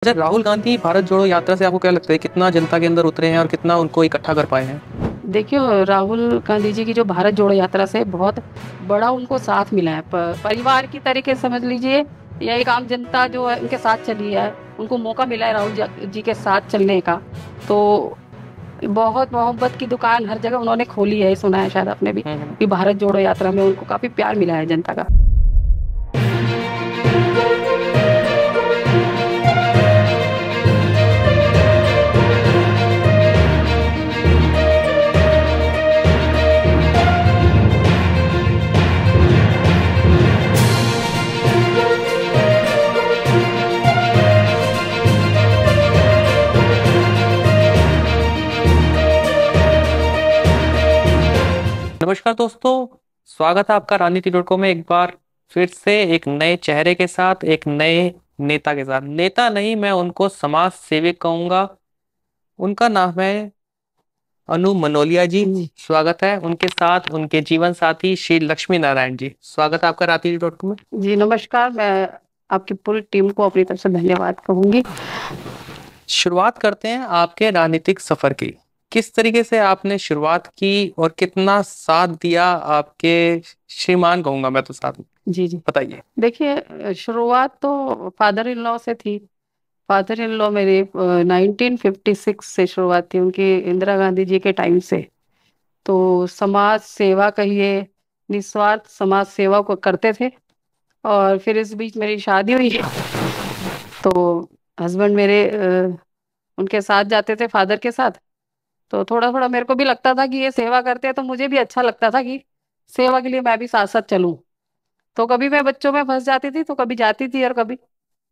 अच्छा, राहुल गांधी भारत जोड़ो यात्रा से आपको क्या लगता है कितना जनता के अंदर उतरे हैं और कितना उनको इकट्ठा कर पाए हैं? देखिए, राहुल गांधी जी की जो भारत जोड़ो यात्रा से बहुत बड़ा उनको साथ मिला है। परिवार की तरीके से समझ लीजिए, या एक आम जनता जो है उनके साथ चली है। उनको मौका मिला है राहुल जी के साथ चलने का। तो बहुत मोहब्बत की दुकान हर जगह उन्होंने खोली है, सुना है शायद आपने भी हम्म। कि भारत जोड़ो यात्रा में उनको काफी प्यार मिला है जनता का। नमस्कार दोस्तों, स्वागत है आपका राजनीति डॉट कॉम में एक बार फिर से एक नए चेहरे के साथ, एक नए नेता के साथ। नेता नहीं, मैं उनको समाज सेवक कहूंगा। उनका नाम है अनु मनोलिया जी। जी। स्वागत है उनके साथ उनके जीवन साथी श्री लक्ष्मी नारायण जी। स्वागत है आपका राजनीति डॉट कॉम में। जी नमस्कार। मैं आपकी पूरी टीम को अपनी तरफ से धन्यवाद कहूंगी। शुरुआत करते हैं आपके राजनीतिक सफर की। किस तरीके से आपने शुरुआत की और कितना साथ दिया आपके श्रीमान कहूंगा मैं तो साथ में, जी जी। बताइए। देखिए, शुरुआत तो फादर इन लॉ से थी। फादर इन लॉ मेरे 1956 से शुरुआत थी, उनकी इंदिरा गांधी जी के टाइम से। तो समाज सेवा कहिए, निस्वार्थ समाज सेवा को करते थे। और फिर इस बीच मेरी शादी हुई। तो हस्बैंड मेरे उनके साथ जाते थे, फादर के साथ। तो थोड़ा थोड़ा मेरे को भी लगता था कि ये सेवा करते हैं, तो मुझे भी अच्छा लगता था कि सेवा के लिए मैं भी साथ साथ चलूं। तो कभी मैं बच्चों में फंस जाती थी, तो कभी जाती थी और कभी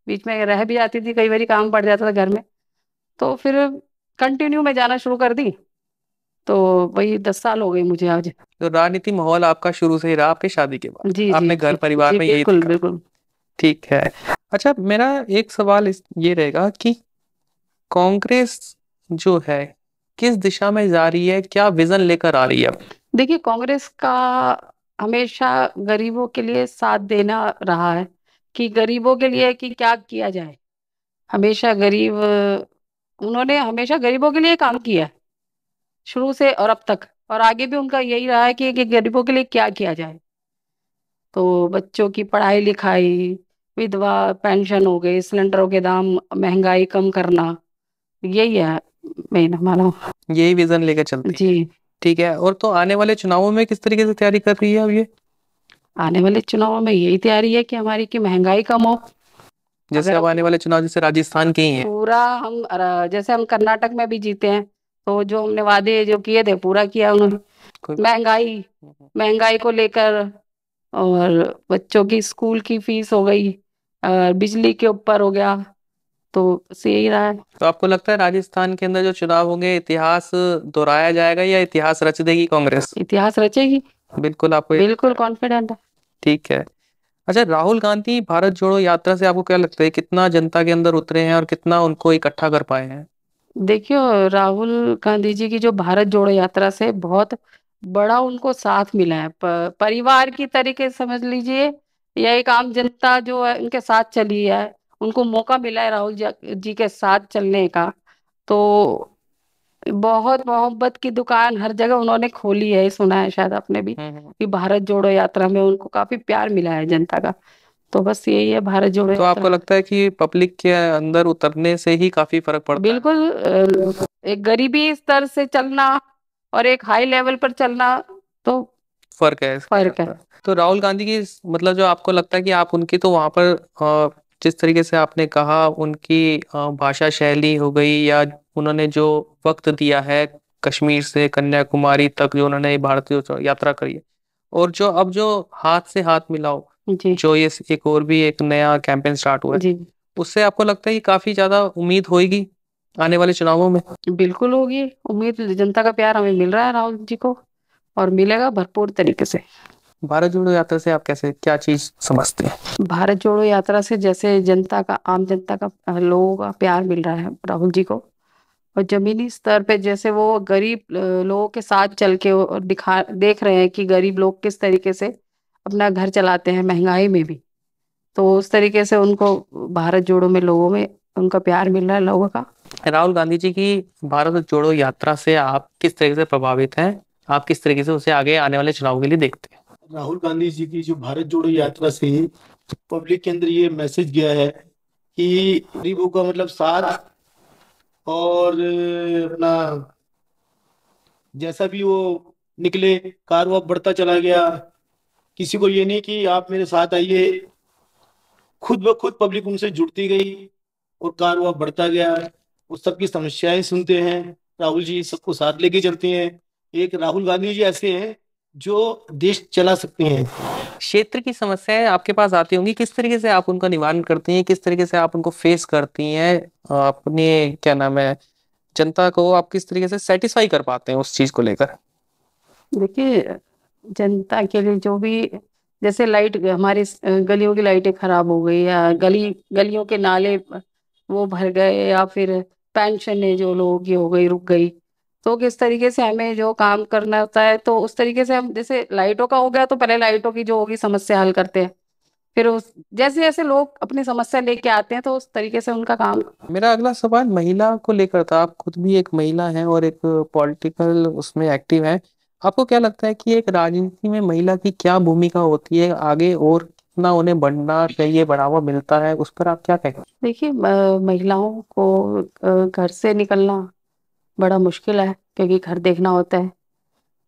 बीच में रह भी जाती थी, कई बार काम पड़ जाता था घर में। तो फिर कंटिन्यू में जाना शुरू कर दी। तो वही 10 साल हो गई मुझे आज। तो राजनीति माहौल आपका शुरू से ही रहा आपकी शादी के बाद, जी जी आपने घर जी। परिवार जी में यही बिल्कुल देखा। बिल्कुल। ठीक है। अच्छा, मेरा एक सवाल ये रहेगा कि कांग्रेस जो है किस दिशा में जा रही है, क्या विजन लेकर आ रही है अब? देखिए, कांग्रेस का हमेशा गरीबों के लिए साथ देना रहा है, कि गरीबों के लिए कि क्या किया जाए। हमेशा उन्होंने हमेशा गरीबों के लिए काम किया है, शुरू से और अब तक। और आगे भी उनका यही रहा है कि गरीबों के लिए क्या किया जाए। तो बच्चों की पढ़ाई लिखाई, विधवा पेंशन हो गई, सिलेंडरों के दाम, महंगाई कम करना, यही है मेन हमारा। यही विजन लेकर चलती है। जी। ठीक है, और तो आने वाले चुनावों में किस तरीके से तैयारी कर रही है अब ये? आने वाले चुनावों में यही तैयारी है कि हमारी की महंगाई कम हो। जैसे अगर अब हम आने वाले चुनाव जैसे राजस्थान के ही हैं। पूरा हम जैसे हम कर्नाटक में भी जीते हैं, तो जो हमने वादे जो किए थे पूरा किया उन्होंने। कोई। महंगाई महंगाई को लेकर, और बच्चों की स्कूल की फीस हो गई, बिजली के ऊपर हो गया। तो बस यही रहा है। तो आपको लगता है राजस्थान के अंदर जो चुनाव होंगे इतिहास दोहराया जाएगा या इतिहास रच देगी कांग्रेस? इतिहास रचेगी। बिल्कुल, आपको ये लगता बिल्कुल है? कॉन्फिडेंट है। ठीक है। अच्छा, राहुल गांधी भारत जोड़ो यात्रा से आपको क्या लगता है कितना जनता के अंदर उतरे हैं और कितना उनको इकट्ठा कर पाए हैं? देखियो, राहुल गांधी जी की जो भारत जोड़ो यात्रा से बहुत बड़ा उनको साथ मिला है। परिवार की तरीके से समझ लीजिए, या एक आम जनता जो है उनके साथ चली है। उनको मौका मिला है राहुल जी के साथ चलने का। तो बहुत मोहब्बत की दुकान हर जगह उन्होंने खोली है, सुना है शायद आपने भी हम्म। कि भारत जोड़ो यात्रा में उनको काफी प्यार मिला है जनता का। तो बस यही है भारत जोड़ो तो आपको यात्रा। लगता है कि पब्लिक के अंदर उतरने से ही काफी फर्क पड़ता है? बिल्कुल। एक गरीबी स्तर से चलना और एक हाई लेवल पर चलना, तो फर्क है इसके फर्क है। अंदर। तो राहुल गांधी की मतलब जो आपको लगता है कि आप उनकी तो वहां पर जिस तरीके से आपने कहा उनकी भाषा शैली हो गई या उन्होंने जो वक्त दिया है कश्मीर से कन्याकुमारी तक जो उन्होंने भारतीय जो यात्रा करी है, और जो अब जो हाथ से हाथ मिलाओ, जी जो ये एक और भी एक नया कैंपेन स्टार्ट हुआ है, जी। उससे आपको लगता है कि काफी ज्यादा उम्मीद होगी आने वाले चुनावों में? बिल्कुल होगी उम्मीद। जनता का प्यार हमें मिल रहा है राहुल जी को, और मिलेगा भरपूर तरीके से। भारत जोड़ो यात्रा से आप कैसे क्या चीज समझते हैं? भारत जोड़ो यात्रा से जैसे जनता का, आम जनता का, लोगों का प्यार मिल रहा है राहुल जी को। और जमीनी स्तर पे जैसे वो गरीब लोगों के साथ चल के और दिखा देख रहे हैं कि गरीब लोग किस तरीके से अपना घर चलाते हैं महंगाई में भी। तो उस तरीके से उनको भारत जोड़ो में लोगों में उनका प्यार मिल रहा है लोगों का। राहुल गांधी जी की भारत जोड़ो यात्रा से आप किस तरीके से प्रभावित हैं? आप किस तरीके से उसे आगे आने वाले चुनाव के लिए देखते हैं? राहुल गांधी जी की जो भारत जोड़ो यात्रा से पब्लिक के अंदर ये मैसेज गया है कि गरीबों का मतलब साथ, और अपना जैसा भी वो निकले, कारोबार बढ़ता चला गया। किसी को ये नहीं कि आप मेरे साथ आइए, खुद ब खुद पब्लिक उनसे जुड़ती गई और कारोबार बढ़ता गया। वो सबकी समस्याएं सुनते हैं, राहुल जी सबको साथ लेके चलते हैं। एक राहुल गांधी जी ऐसे हैं जो देश चला सकते हैं। क्षेत्र की समस्याएं आपके पास आती होंगी, किस तरीके से आप उनका निवारण करती हैं, किस तरीके से आप उनको फेस करती हैं? अपने क्या नाम है, जनता को आप किस तरीके से सेटिस्फाई कर पाते हैं उस चीज को लेकर? देखिए, जनता के लिए जो भी, जैसे लाइट हमारी गलियों की लाइटें खराब हो गई, या गलियों के नाले वो भर गए, या फिर पेंशन जो लोगों की हो गई, रुक गई, तो किस तरीके से हमें जो काम करना होता है, तो उस तरीके से हम, जैसे लाइटों का हो गया तो पहले लाइटों की जो होगी समस्या हल करते हैं, फिर उस जैसे जैसे लोग अपनी समस्या लेके आते हैं तो उस तरीके से उनका काम। मेरा अगला सवाल महिला को लेकर था। आप खुद भी एक महिला हैं और एक पॉलिटिकल उसमें एक्टिव हैं। आपको क्या लगता है कि एक राजनीति में महिला की क्या भूमिका होती है आगे, और कितना उन्हें बढ़ना चाहिए, बढ़ावा मिलता है, उस पर आप क्या कहेंगे? देखिए, महिलाओं को घर से निकलना बड़ा मुश्किल है, क्योंकि घर देखना होता है,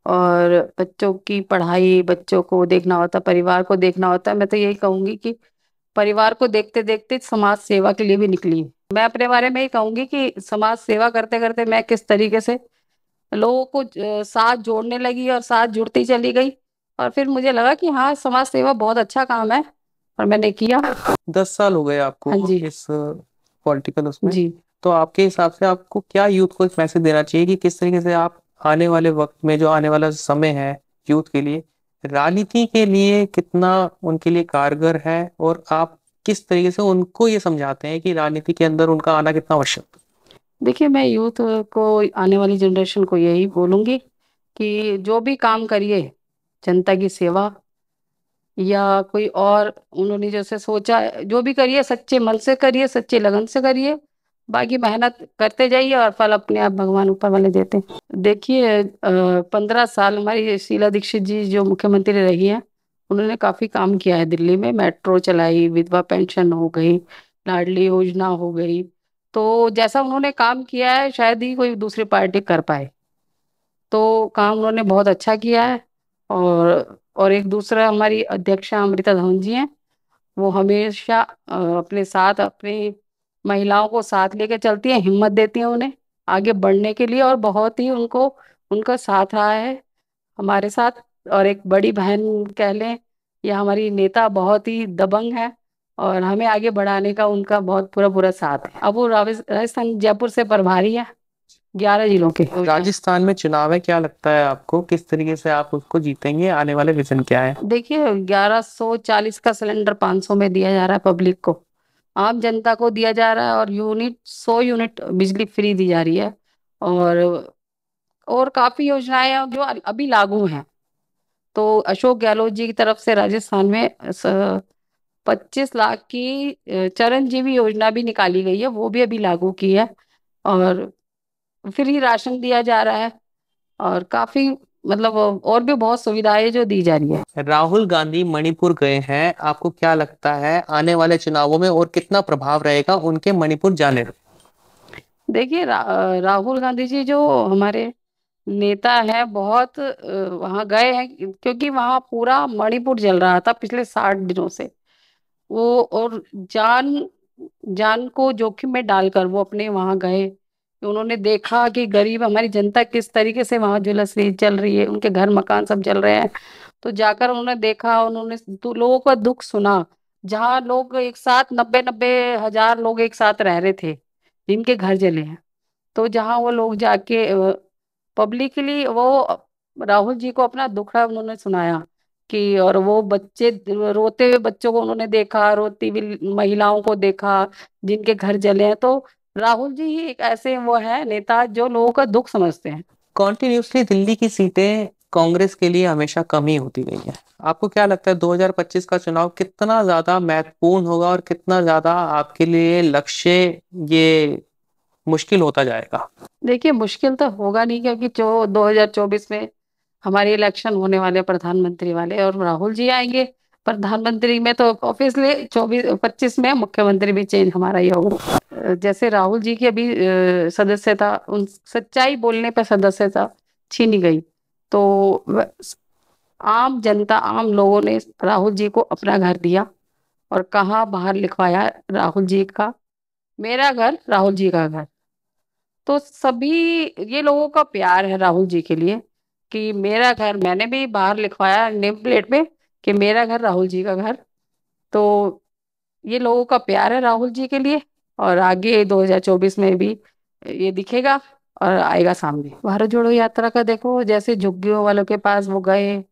और बच्चों की पढ़ाई, बच्चों को देखना होता है, परिवार को देखना होता है। मैं तो यही कहूंगी कि परिवार को देखते देखते समाज सेवा के लिए भी निकली। मैं अपने बारे में ही कहूंगी कि समाज सेवा करते करते मैं किस तरीके से लोगों को साथ जोड़ने लगी, और साथ जुड़ती चली गई, और फिर मुझे लगा कि हाँ, समाज सेवा बहुत अच्छा काम है, और मैंने किया। 10 साल हो गए आपको हाँ जी। इस पॉलिटिकल उसमें। जी। तो आपके हिसाब से आपको क्या यूथ को एक मैसेज देना चाहिए कि किस तरीके से आप आने वाले वक्त में, जो आने वाला समय है यूथ के लिए, राजनीति के लिए कितना उनके लिए कारगर है, और आप किस तरीके से उनको ये समझाते हैं कि राजनीति के अंदर उनका आना कितना आवश्यक है? देखिए, मैं यूथ को, आने वाली जनरेशन को यही बोलूंगी कि जो भी काम करिए, जनता की सेवा या कोई और उन्होंने जैसे सोचा है, जो भी करिए सच्चे मन से करिए, सच्चे लगन से करिए, बाकी मेहनत करते जाइए, और फल अपने आप भगवान ऊपर वाले देते हैं। देखिए, 15 साल हमारी शीला दीक्षित जी जो मुख्यमंत्री रही हैं, उन्होंने काफी काम किया है। दिल्ली में मेट्रो चलाई, विधवा पेंशन हो गई, लाडली योजना हो गई, तो जैसा उन्होंने काम किया है शायद ही कोई दूसरी पार्टी कर पाए। तो काम उन्होंने बहुत अच्छा किया है। और एक दूसरा, हमारी अध्यक्षा अमृता धवन जी हैं, वो हमेशा अपने साथ, अपनी महिलाओं को साथ लेके चलती हैं, हिम्मत देती हैं उन्हें आगे बढ़ने के लिए, और बहुत ही उनको, उनका साथ रहा है हमारे साथ। और एक बड़ी बहन कह लें, या हमारी नेता बहुत ही दबंग है, और हमें आगे बढ़ाने का उनका बहुत पूरा पूरा साथ है। अब वो राजस्थान जयपुर से प्रभारी है 11 जिलों के। राजस्थान में चुनाव है, क्या लगता है आपको किस तरीके से आप उसको जीतेंगे? आने वाले विजन क्या है? देखिए, 1140 का सिलेंडर 500 में दिया जा रहा है पब्लिक को, आम जनता को दिया जा रहा है, और 100 यूनिट बिजली फ्री दी जा रही है, और और काफी योजनाएं हैं जो अभी लागू हैं। तो अशोक गहलोत जी की तरफ से राजस्थान में 25 लाख की चरणजीवी योजना भी निकाली गई है, वो भी अभी लागू की है, और फ्री राशन दिया जा रहा है, और काफी, मतलब और भी बहुत सुविधाएं जो दी जा रही है। राहुल गांधी मणिपुर गए हैं, आपको क्या लगता है आने वाले चुनावों में और कितना प्रभाव रहेगा उनके मणिपुर जाने का? देखिए, राहुल गांधी जी जो हमारे नेता है, बहुत वहां गए हैं, क्योंकि वहां पूरा मणिपुर जल रहा था पिछले 60 दिनों से। वो, और जान जान को जोखिम में डालकर वो अपने वहां गए। उन्होंने देखा कि गरीब हमारी जनता किस तरीके से वहां झुलस रही, चल रही है, उनके घर मकान सब जल रहे हैं। तो जाकर उन्होंने देखा, उन्होंने लोगों का दुख सुना। जहाँ लोग एक साथ, 90-90 हजार लोग एक साथ रह रहे थे, जिनके घर जले हैं, तो जहाँ वो लोग जाके पब्लिकली वो राहुल जी को अपना दुखड़ा उन्होंने सुनाया, कि और वो बच्चे, रोते हुए बच्चों को उन्होंने देखा, रोती हुई महिलाओं को देखा जिनके घर जले हैं। तो राहुल जी ही एक ऐसे वो है नेता जो लोगों का दुख समझते हैं। कॉन्टिन्यूसली दिल्ली की सीटें कांग्रेस के लिए हमेशा कम ही होती गई है। आपको क्या लगता है 2025 का चुनाव कितना ज्यादा महत्वपूर्ण होगा और कितना ज्यादा आपके लिए लक्ष्य ये मुश्किल होता जाएगा? देखिए, मुश्किल तो होगा नहीं, क्योंकि जो 2024 में हमारे इलेक्शन होने वाले प्रधानमंत्री वाले, और राहुल जी आएंगे प्रधानमंत्री में, तो ऑब्वियसली 24-25 में मुख्यमंत्री भी चेंज हमारा ही होगा। जैसे राहुल जी की अभी सदस्यता, उन सच्चाई बोलने पर सदस्यता छीनी गई, तो आम जनता, आम लोगों ने राहुल जी को अपना घर दिया और कहाँ बाहर लिखवाया राहुल जी का, मेरा घर राहुल जी का घर। तो सभी, ये लोगों का प्यार है राहुल जी के लिए कि मेरा घर, मैंने भी बाहर लिखवाया नेम प्लेट पे कि मेरा घर राहुल जी का घर। तो ये लोगों का प्यार है राहुल जी के लिए, और आगे 2024 में भी ये दिखेगा और आएगा सामने। भारत जोड़ो यात्रा का देखो, जैसे झुग्गियों वालों के पास वो गए,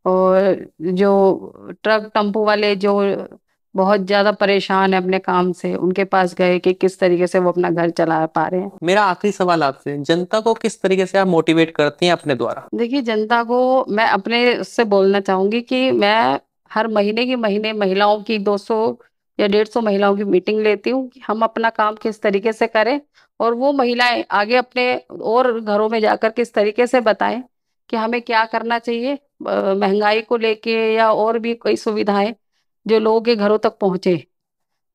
और जो ट्रक टम्पू वाले जो बहुत ज्यादा परेशान है अपने काम से, उनके पास गए कि किस तरीके से वो अपना घर चला पा रहे हैं। मेरा आखिरी सवाल आपसे, जनता को किस तरीके से आप मोटिवेट करती हैं अपने द्वारा? देखिए, जनता को मैं अपने उससे बोलना चाहूंगी कि मैं हर महीने महिलाओं की 200 या 150 महिलाओं की मीटिंग लेती हूँ कि हम अपना काम किस तरीके से करें, और वो महिलाएं आगे अपने और घरों में जाकर किस तरीके से बताएं कि हमें क्या करना चाहिए, महंगाई को लेके या और भी कई सुविधाएं जो लोगों के घरों तक पहुंचे,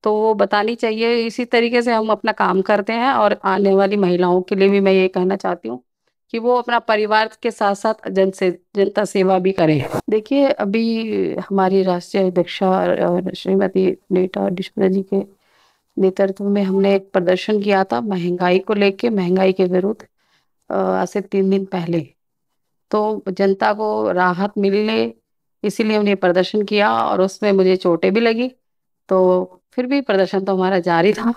तो वो बतानी चाहिए। इसी तरीके से हम अपना काम करते हैं, और आने वाली महिलाओं के लिए भी मैं ये कहना चाहती हूँ कि वो अपना परिवार के साथ साथ जनता सेवा भी करें। देखिए, अभी हमारी राष्ट्रीय अध्यक्षा श्रीमती नीता डिशोरा जी के नेतृत्व में हमने एक प्रदर्शन किया था महंगाई को लेके, महंगाई के विरुद्ध, आज से 3 दिन पहले। तो जनता को राहत मिले, इसीलिए हमने प्रदर्शन किया, और उसमें मुझे चोटें भी लगी, तो फिर भी प्रदर्शन तो हमारा जारी था,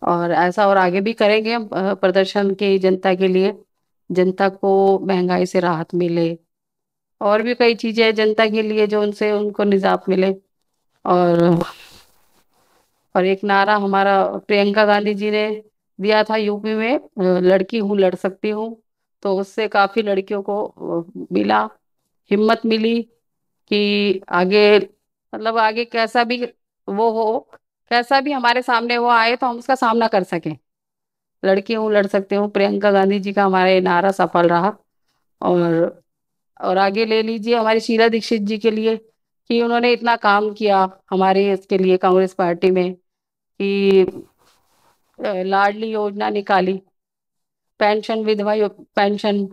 और ऐसा और आगे भी करेंगे हम प्रदर्शन की जनता के लिए, जनता को महंगाई से राहत मिले, और भी कई चीजें हैं जनता के लिए जो उनसे उनको निजात मिले। और एक नारा हमारा प्रियंका गांधी जी ने दिया था यूपी में, लड़की हूँ लड़ सकती हूँ, तो उससे काफी लड़कियों को मिला, हिम्मत मिली कि आगे, मतलब आगे कैसा भी वो हो, कैसा भी हमारे सामने वो आए तो हम उसका सामना कर सकें। लड़की हूँ लड़ सकती हूँ, प्रियंका गांधी जी का हमारा ये नारा सफल रहा। और आगे ले लीजिए हमारी शीला दीक्षित जी के लिए, कि उन्होंने इतना काम किया हमारे इसके लिए कांग्रेस पार्टी में, कि लाडली योजना निकाली, पेंशन, पेंशन,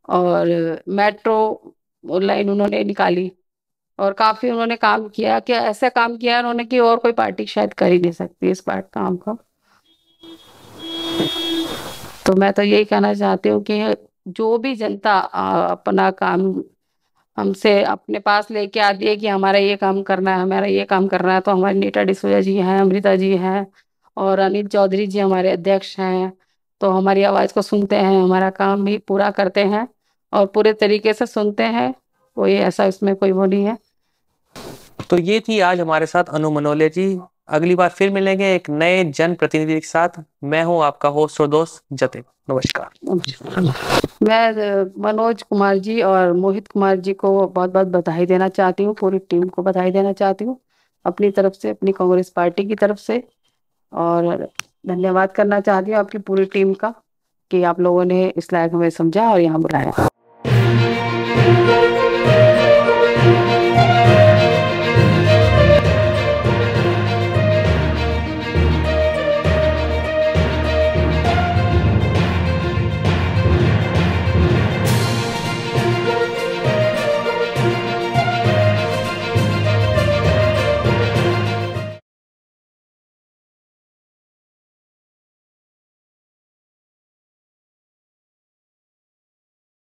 और मेट्रो लाइन उन्होंने निकाली, और काफी उन्होंने काम किया, कि ऐसा काम किया उन्होंने कि और कोई पार्टी शायद कर ही नहीं सकती इस बात काम को। तो मैं तो यही कहना चाहती हूँ कि जो भी जनता अपना काम हमसे अपने पास लेके आती है कि हमारा ये काम करना है, हमारा ये काम करना है, तो हमारे नीता डिसूजा जी हैं, अमृता जी हैं, और अनिल चौधरी जी हमारे अध्यक्ष हैं, तो हमारी आवाज़ को सुनते हैं, हमारा काम भी पूरा करते हैं, और पूरे तरीके से सुनते हैं, कोई ऐसा इसमें कोई वो नहीं है। तो ये थी आज हमारे साथ अनु मनोले जी। अगली बार फिर मिलेंगे एक नए जन प्रतिनिधि के साथ। मैं हूँ आपका होस्ट और दोस्त जतिन। नमस्कार। मैं मनोज कुमार जी और मोहित कुमार जी को बहुत बहुत बधाई देना चाहती हूँ, पूरी टीम को बधाई देना चाहती हूँ अपनी तरफ से, अपनी कांग्रेस पार्टी की तरफ से, और धन्यवाद करना चाहती हूँ आपकी पूरी टीम का कि आप लोगों ने इस लायक हमें समझा और यहाँ बुलाया।